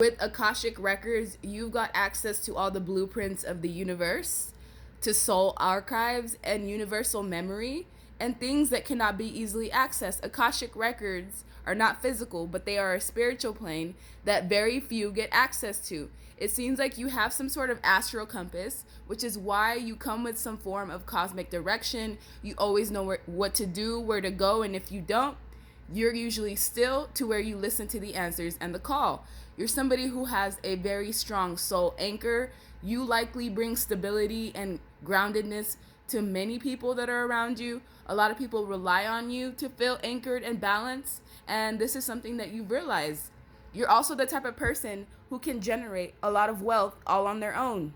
With Akashic Records, you've got access to all the blueprints of the universe, to soul archives and universal memory, and things that cannot be easily accessed. Akashic Records are not physical, but they are a spiritual plane that very few get access to. It seems like you have some sort of astral compass, which is why you come with some form of cosmic direction. You always know what to do, where to go, and if you don't, you're usually still to where you listen to the answers and the call. You're somebody who has a very strong soul anchor. You likely bring stability and groundedness to many people that are around you. A lot of people rely on you to feel anchored and balanced, and this is something that you realize. You're also the type of person who can generate a lot of wealth all on their own.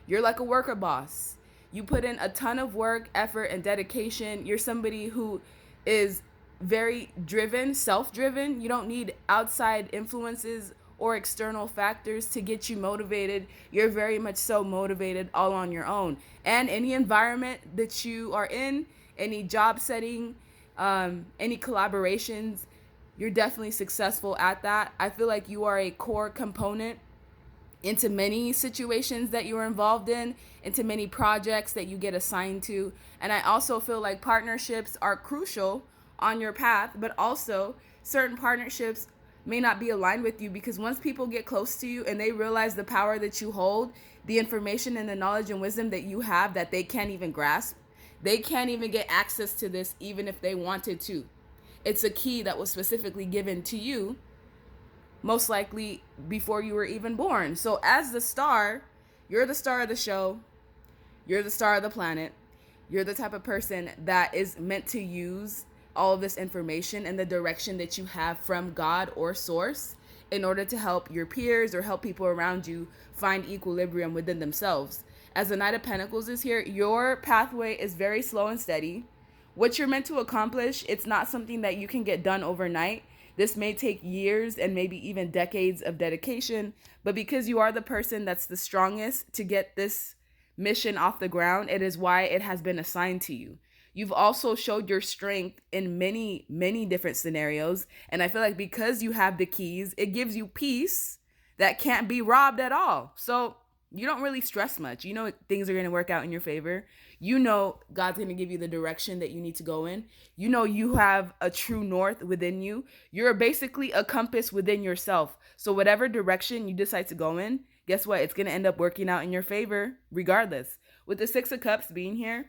You're like a worker boss. You put in a ton of work, effort, and dedication. You're somebody who is very driven, self-driven. You don't need outside influences or external factors to get you motivated. You're very much so motivated all on your own. And any environment that you are in, any job setting, any collaborations, you're definitely successful at that. I feel like you are a core component into many situations that you are involved in, into many projects that you get assigned to. And I also feel like partnerships are crucial on your path, but also certain partnerships may not be aligned with you, because once people get close to you and they realize the power that you hold, the information and the knowledge and wisdom that you have that they can't even grasp, they can't even get access to this even if they wanted to. It's a key that was specifically given to you, most likely before you were even born. So as the star, you're the star of the show, you're the star of the planet, you're the type of person that is meant to use all of this information and the direction that you have from God or source in order to help your peers or help people around you find equilibrium within themselves. As the Knight of Pentacles is here, your pathway is very slow and steady. What you're meant to accomplish, it's not something that you can get done overnight. This may take years and maybe even decades of dedication, but because you are the person that's the strongest to get this mission off the ground, it is why it has been assigned to you. You've also showed your strength in many, many different scenarios. And I feel like because you have the keys, it gives you peace that can't be robbed at all. So you don't really stress much. You know things are going to work out in your favor. You know God's going to give you the direction that you need to go in. You know you have a true north within you. You're basically a compass within yourself. So whatever direction you decide to go in, guess what? It's going to end up working out in your favor regardless. With the Six of Cups being here,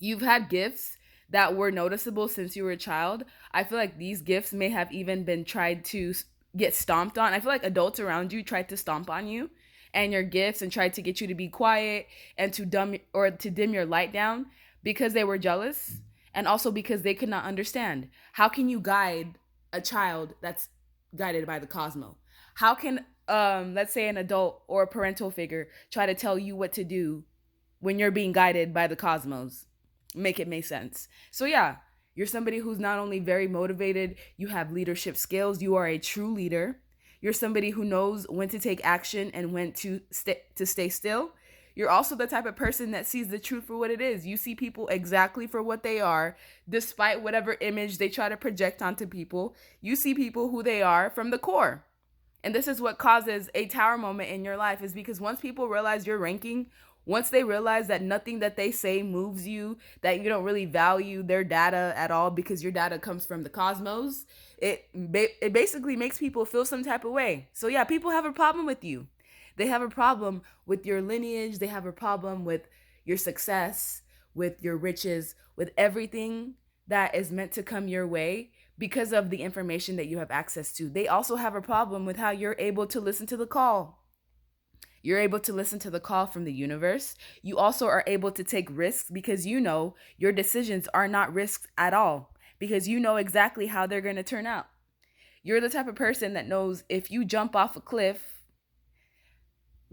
you've had gifts that were noticeable since you were a child. I feel like these gifts may have even been tried to get stomped on. I feel like adults around you tried to stomp on you and your gifts and tried to get you to be quiet and to dim your light down because they were jealous and also because they could not understand. How can you guide a child that's guided by the cosmos? How can let's say an adult or a parental figure try to tell you what to do when you're being guided by the cosmos? Make it make sense. So yeah, you're somebody who's not only very motivated, you have leadership skills, you are a true leader. You're somebody who knows when to take action and when to stay still. You're also the type of person that sees the truth for what it is. You see people exactly for what they are, despite whatever image they try to project onto people. You see people who they are from the core. And this is what causes a tower moment in your life, is because once people realize your ranking, once they realize that nothing that they say moves you, that you don't really value their data at all because your data comes from the cosmos, it basically makes people feel some type of way. So yeah, people have a problem with you. They have a problem with your lineage. They have a problem with your success, with your riches, with everything that is meant to come your way because of the information that you have access to. They also have a problem with how you're able to listen to the call. You're able to listen to the call from the universe. You also are able to take risks because you know your decisions are not risks at all, because you know exactly how they're going to turn out. You're the type of person that knows if you jump off a cliff,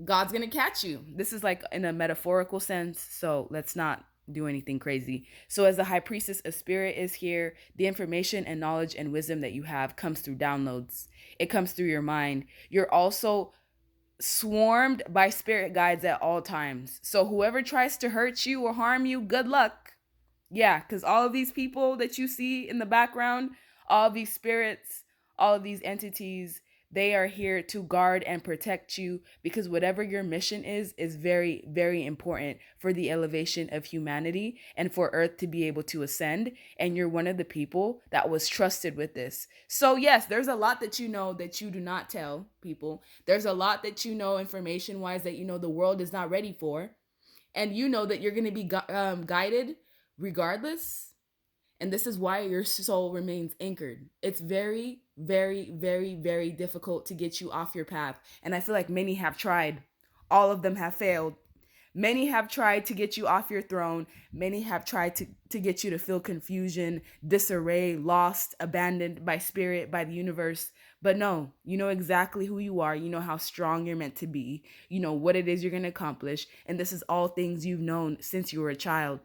God's going to catch you. This is like in a metaphorical sense, so let's not do anything crazy. So as the high priestess of spirit is here, the information and knowledge and wisdom that you have comes through downloads. It comes through your mind. You're also swarmed by spirit guides at all times. So whoever tries to hurt you or harm you, good luck. Yeah, because all of these people that you see in the background, all of these spirits, all of these entities, They are here to guard and protect you because whatever your mission is very, very important for the elevation of humanity and for Earth to be able to ascend. And you're one of the people that was trusted with this. So, yes, there's a lot that you know that you do not tell people. There's a lot that you know information wise that you know the world is not ready for. And you know that you're going to be guided regardless, and this is why your soul remains anchored. It's very, very, very, very difficult to get you off your path. And I feel like many have tried. All of them have failed. Many have tried to get you off your throne. Many have tried to get you to feel confusion, disarray, lost, abandoned by spirit, by the universe. But no, you know exactly who you are. You know how strong you're meant to be. You know what it is you're going to accomplish. And this is all things you've known since you were a child.